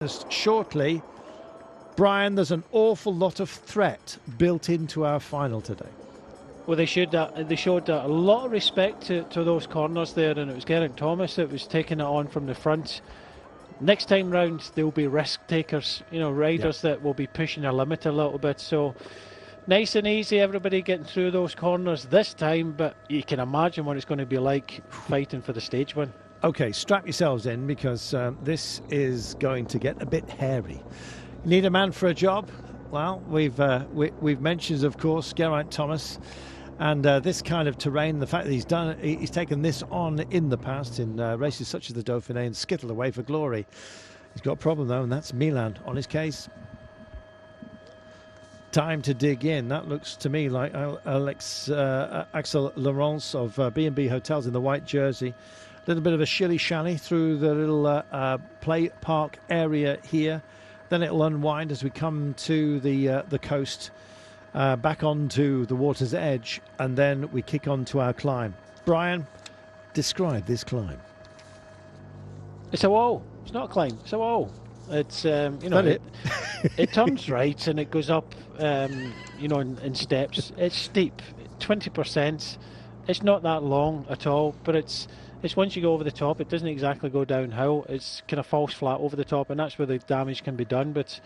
Just shortly, Brian, there's an awful lot of threat built into our final today. Well, they showed a lot of respect to those corners there, and it was Geraint Thomas that was taking it on from the front. Next time round, there'll be risk takers, riders that will be pushing their limit a little bit. So nice and easy, everybody getting through those corners this time, but you can imagine what it's going to be like fighting for the stage win. Okay, strap yourselves in, because this is going to get a bit hairy. Need a man for a job? Well, we've mentioned, of course, Geraint Thomas, and this kind of terrain. The fact that he's taken this on in the past in races such as the Dauphiné and skittled away for glory. He's got a problem though, and that's Milan on his case. Time to dig in. That looks to me like Axel Laurence of B&B Hotels in the white jersey. A little bit of a shilly-shally through the little play park area here. Then it'll unwind as we come to the coast, back onto the water's edge, and then we kick on to our climb. Brian, describe this climb. It's a wall. It's not a climb. It's a wall. It's it turns right and it goes up, in steps. It's steep, 20%. It's not that long at all, but it's once you go over the top, it doesn't exactly go downhill. It's kind of falls flat over the top, and that's where the damage can be done. But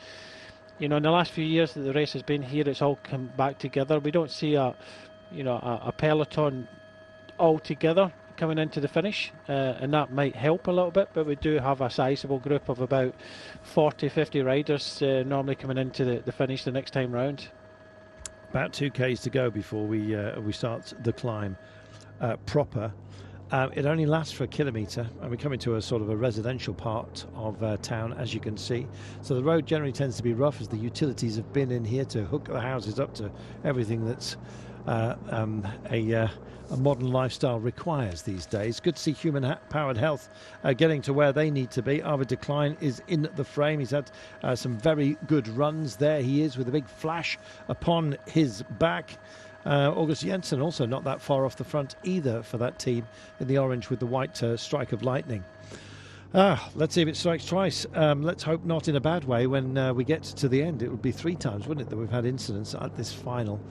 in the last few years that the race has been here, it's all come back together. We don't see a peloton all together coming into the finish, and that might help a little bit, but we do have a sizable group of about 40-50 riders normally coming into the finish the next time round. About 2Ks to go before we start the climb proper. It only lasts for a kilometre, and we're coming to a sort of a residential part of town, as you can see. So the road generally tends to be rough, as the utilities have been in here to hook the houses up to everything that's a modern lifestyle requires these days. Good to see human-powered health getting to where they need to be. Arvid de Klein is in the frame. He's had some very good runs. There he is with a big flash upon his back. August Jensen also not that far off the front either for that team in the orange with the white strike of lightning. Let's see if it strikes twice. Let's hope not in a bad way when we get to the end. It would be 3 times, wouldn't it, that we've had incidents at this final.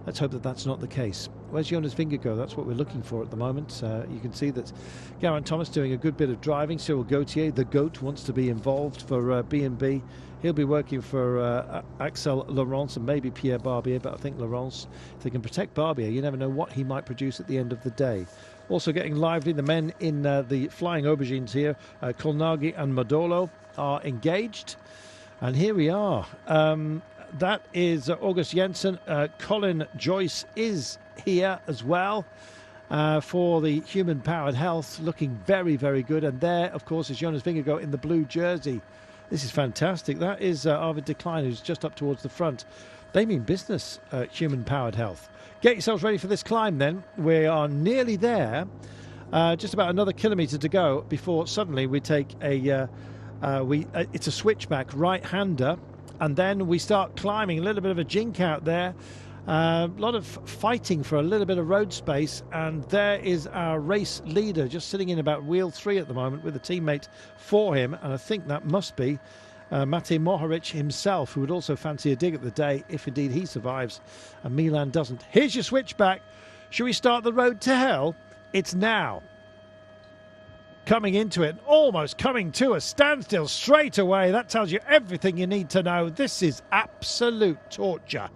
Let's hope that that's not the case. Where's Jonas Vingegaard? That's what we're looking for at the moment. You can see that Geraint Thomas doing a good bit of driving. Cyril Gauthier, the GOAT, wants to be involved for B&B. He'll be working for Axel Laurence and maybe Pierre Barbier, but I think Laurence, if they can protect Barbier, you never know what he might produce at the end of the day. Also getting lively, the men in the flying aubergines here, Colnaghi and Modolo, are engaged. And here we are. That is August Jensen. Colin Joyce is here as well for the human-powered health, looking very, very good. And there, of course, is Jonas Vingegaard in the blue jersey. This is fantastic. That is Arvid de Klein, who's just up towards the front. They mean business, human-powered health. Get yourselves ready for this climb then. We are nearly there. Just about another kilometre to go before suddenly we take it's a switchback right-hander, and then we start climbing. A little bit of a jink out there. A lot of fighting for a little bit of road space, and there is our race leader just sitting in about wheel 3 at the moment with a teammate for him, and I think that must be Matej Mohoric himself, who would also fancy a dig at the day if indeed he survives and Milan doesn't. Here's your switchback. Should we start the road to hell? It's now. Coming into it, almost coming to a standstill straight away. That tells you everything you need to know. This is absolute torture.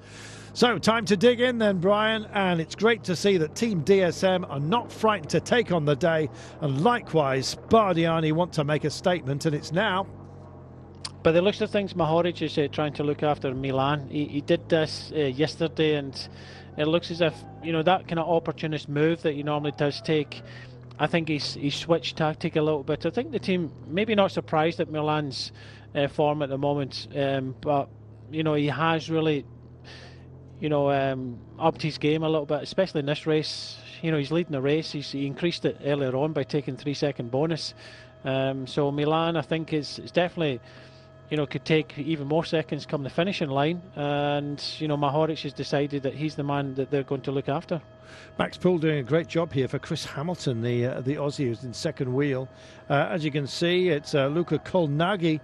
So time to dig in then, Brian, and it's great to see that Team DSM are not frightened to take on the day, and likewise Bardiani want to make a statement, and it's now. By the looks of things, Mohoric is trying to look after Milan. He did this yesterday, and it looks as if that kind of opportunist move that he normally does take. I think he's switched tactic a little bit. I think the team maybe not surprised at Milan's form at the moment, but he has really upped his game a little bit, especially in this race. He's leading the race. He increased it earlier on by taking 3-second bonus. So Milan, I think, is definitely could take even more seconds come the finishing line, and Mohoric has decided that he's the man that they're going to look after. Max Poole doing a great job here for Chris Hamilton, the Aussie who's in second wheel. As you can see, it's Luca Colnaghi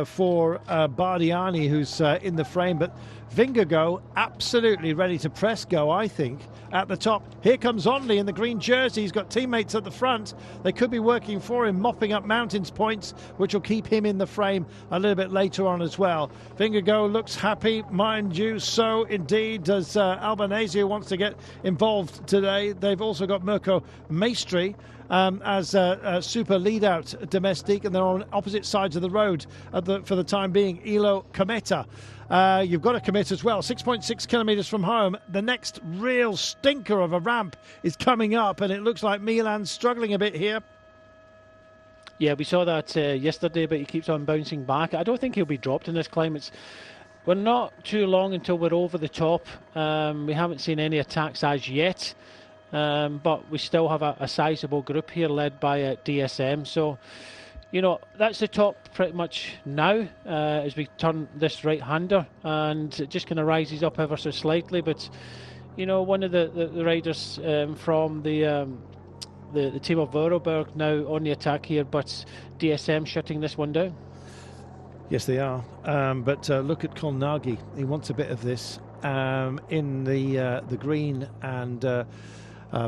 for Bardiani who's in the frame, but Vingegaard absolutely ready to press go, I think, at the top. Here comes Onley in the green jersey. He's got teammates at the front. They could be working for him, mopping up mountains points, which will keep him in the frame a little bit later on as well. Vingegaard looks happy, mind you, so indeed does Albanese, who wants to get involved today. They've also got Mirko Maestri as a super lead-out domestic, and they're on opposite sides of the road for the time being. Ilo Cometa. You've got to commit as well. 6.6 kilometres from home. The next real stinker of a ramp is coming up, and it looks like Milan's struggling a bit here. Yeah, we saw that yesterday, but he keeps on bouncing back. I don't think he'll be dropped in this climb. We're not too long until we're over the top. We haven't seen any attacks as yet, but we still have a sizable group here led by DSM. So, you know, that's the top pretty much now as we turn this right-hander, and it just kind of rises up ever so slightly. But, you know, one of the riders from the team of Vorarlberg now on the attack here, but DSM shutting this one down. Yes, they are. But look at Colnaghi. He wants a bit of this in the green and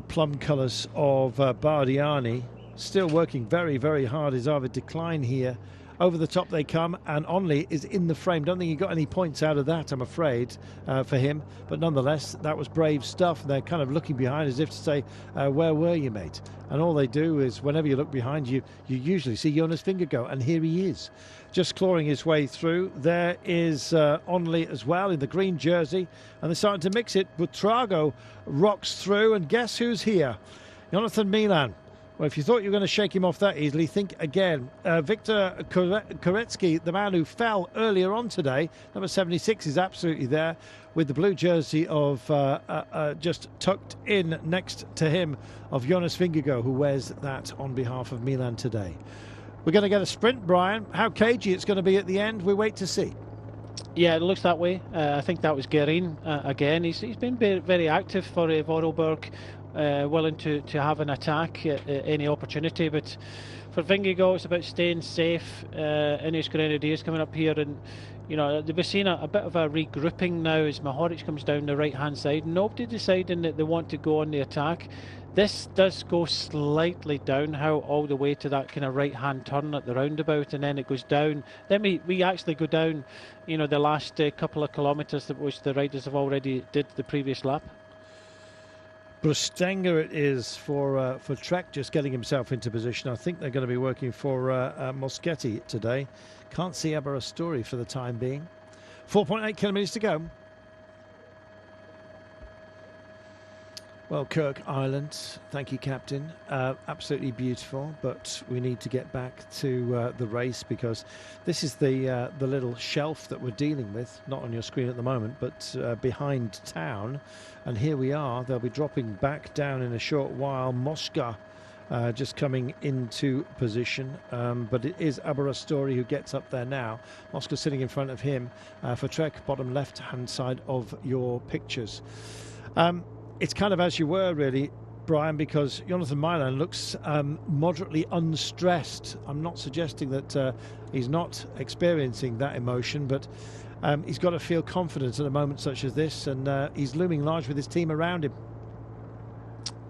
plum colours of Bardiani. Still working very, very hard. Is Arvid Decline here. Over the top they come, and Onley is in the frame. Don't think he got any points out of that, I'm afraid, for him. But nonetheless, that was brave stuff. They're kind of looking behind as if to say, where were you, mate? And all they do is, whenever you look behind you, you usually see Jonas Vingegaard, and here he is, just clawing his way through. There is Onley as well in the green jersey, and they're starting to mix it. Butrago rocks through, and guess who's here? Jonathan Milan. Well, if you thought you were going to shake him off that easily, think again. Victor Koretsky, the man who fell earlier on today, number 76, is absolutely there with the blue jersey of just tucked in next to him of Jonas Vingegaard, who wears that on behalf of Milan today. We're going to get a sprint, Brian. How cagey it's going to be at the end, we wait to see. Yeah, it looks that way. I think that was Guerin again. He's been very active for Vorarlberg. Willing to have an attack at any opportunity, but for Vingegaard it's about staying safe. Ineos Grenadiers coming up here, and you know we're seeing a bit of a regrouping now as Mohoric comes down the right hand side. Nobody deciding that they want to go on the attack. This does go slightly downhill all the way to that kind of right hand turn at the roundabout, and then it goes down. Then we actually go down, you know, the last couple of kilometres that which the riders have already did the previous lap. Brustenger it is for Trek, just getting himself into position. I think they're going to be working for Moschetti today. Can't see Aberastori for the time being. 4.8 kilometres to go. Well, Kirk Island, thank you, Captain. Absolutely beautiful, but we need to get back to the race, because this is the little shelf that we're dealing with, not on your screen at the moment, but behind town. And here we are. They'll be dropping back down in a short while. Mosca just coming into position, but it is Aberastori who gets up there now. Mosca sitting in front of him for Trek, bottom left-hand side of your pictures. It's kind of as you were, really, Brian, because Jonathan Milan looks moderately unstressed. I'm not suggesting that he's not experiencing that emotion, but he's got to feel confident at a moment such as this, and he's looming large with his team around him.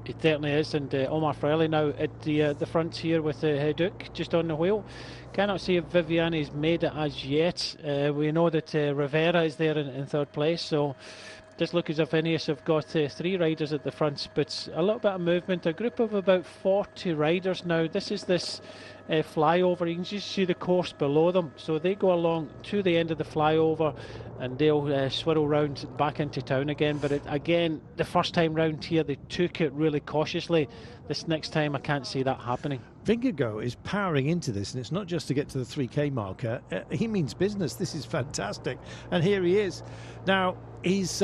It certainly is, and Omar Frelly now at the front here with Heduk just on the wheel. Cannot see if Viviani's made it as yet. We know that Rivera is there in third place, so does look as if Ineos have got 3 riders at the front, but a little bit of movement. A group of about 40 riders now. This is this flyover. You can just see the course below them. So they go along to the end of the flyover, and they'll swirl round back into town again. But again, the first time round here, they took it really cautiously. This next time, I can't see that happening. Vingegaard is powering into this, and it's not just to get to the 3K marker. He means business. This is fantastic, and here he is. Now, he's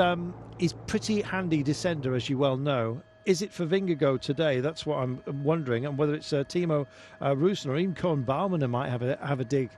pretty handy descender, as you well know. Is it for Vingegaard today? That's what I'm wondering, and whether it's Timo Rusin or even Cohen Baumann might have a dig.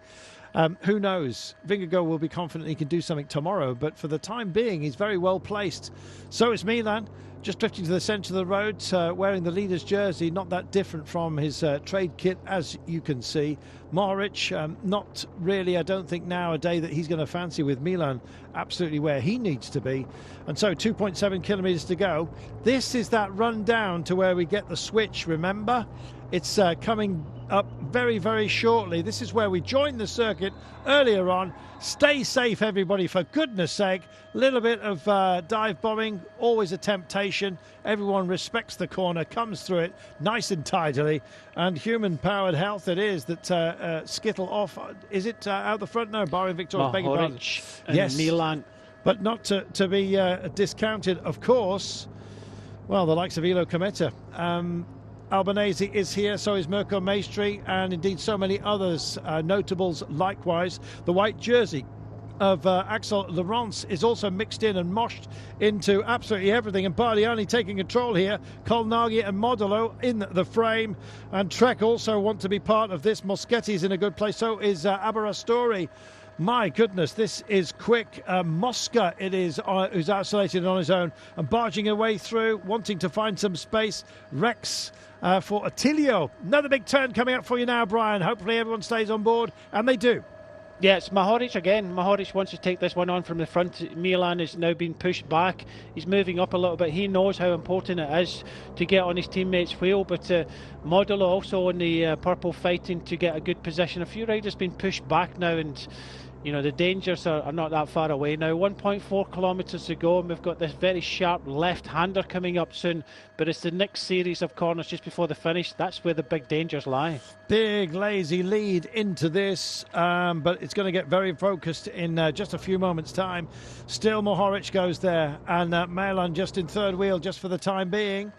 Who knows? Vingegaard will be confident he can do something tomorrow, but for the time being, he's very well placed. So is Milan. just drifting to the centre of the road, wearing the leader's jersey, not that different from his trade kit, as you can see. Mohoric, not really, I don't think now a day that he's going to fancy, with Milan absolutely where he needs to be. And so 2.7 kilometres to go. This is that run down to where we get the switch, remember? It's coming up very, very shortly. This is where we joined the circuit earlier on. Stay safe, everybody, for goodness sake. A little bit of dive bombing, always a temptation. Everyone respects the corner, comes through it nice and tidily, and human-powered health it is that skittle off. Is it out the front? No, barring Victoria. Mohoric and yes. Milan. But not to be discounted, of course, well, the likes of Ilo Kometa. Albanese is here, so is Mirko Maestri, and indeed so many others, notables likewise. The white jersey of Axel Laurence is also mixed in and moshed into absolutely everything, and Bardiani taking control here. Colnaghi and Modulo in the frame, and Trek also want to be part of this. Moschetti's in a good place, so is Aberastori. My goodness, this is quick. Mosca it is, who's isolated on his own and barging away through, wanting to find some space. Rex for Attilio. Another big turn coming up for you now, Brian. Hopefully everyone stays on board, and they do. Yeah, it's Mohoric again. Mohoric wants to take this one on from the front. Milan is now being pushed back. He's moving up a little bit. He knows how important it is to get on his teammate's wheel, but Modulo also in the purple fighting to get a good position. A few riders been pushed back now, and you know, the dangers are not that far away now. 1.4 kilometres to go, and we've got this very sharp left-hander coming up soon. But it's the next series of corners just before the finish. That's where the big dangers lie. Big, lazy lead into this, but it's going to get very focused in just a few moments' time. Still, Mohoric goes there, and Milan just in third wheel just for the time being.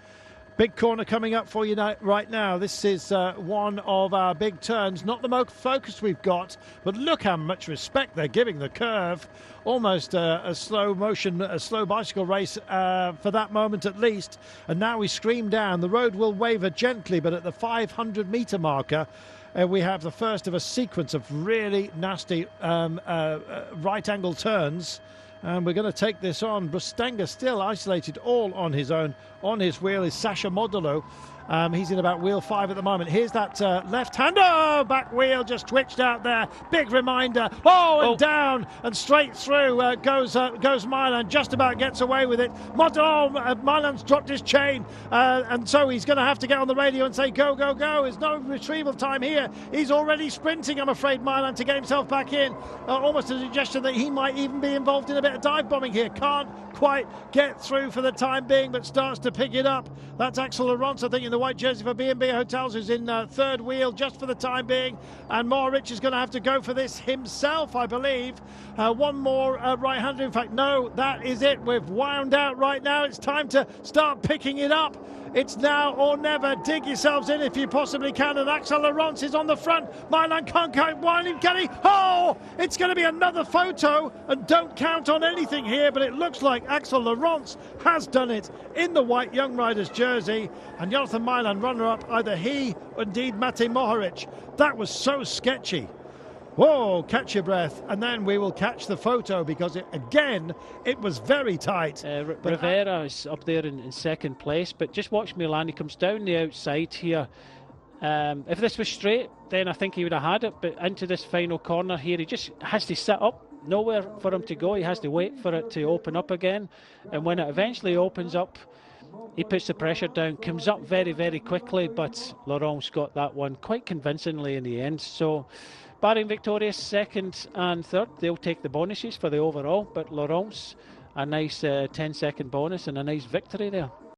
Big corner coming up for you right now. This is one of our big turns. Not the most focus we've got, but look how much respect they're giving the curve. Almost a slow motion, a slow bicycle race for that moment at least. And now we scream down. The road will waver gently, but at the 500-metre marker, we have the first of a sequence of really nasty right-angle turns. And we're going to take this on. Brustanga still isolated all on his own. On his wheel is Sasha Modulo. He's in about wheel 5 at the moment. Here's that left-hander. Oh, back wheel just twitched out there. Big reminder. Down and straight through goes Milan. Just about gets away with it. Milan's dropped his chain. And so he's going to have to get on the radio and say, go, go, go. There's no retrieval time here. He's already sprinting, I'm afraid, Milan, to get himself back in. Almost a suggestion that he might even be involved in a bit of dive bombing here. Can't quite get through for the time being, but starts to pick it up. That's Axel Laurence, I think, in the white jersey for B&B Hotels, who's in third wheel just for the time being. And Mohoric is going to have to go for this himself, I believe. One more right-hander. In fact, no, that is it. We've wound out right now. It's time to start picking it up. It's now or never. Dig yourselves in if you possibly can. And Axel Laurence is on the front. Milan can't go. Can he? Oh, it's going to be another photo. And don't count on anything here, but it looks like Axel Laurence has done it in the white Young Riders jersey. And Jonathan Milan, runner-up, either he or indeed Mate Mohoric. That was so sketchy. Whoa, catch your breath, and then we will catch the photo, because it was very tight. Rivera is up there in second place, but just watch Milan. He comes down the outside here. If this was straight, then I think he would have had it, but into this final corner here, he just has to sit up. Nowhere for him to go. He has to wait for it to open up again, and when it eventually opens up, he puts the pressure down, comes up very, very quickly, but Laurence got that one quite convincingly in the end. So barring Victorious second and third, they'll take the bonuses for the overall, but Laurence, a nice 10-second bonus and a nice victory there.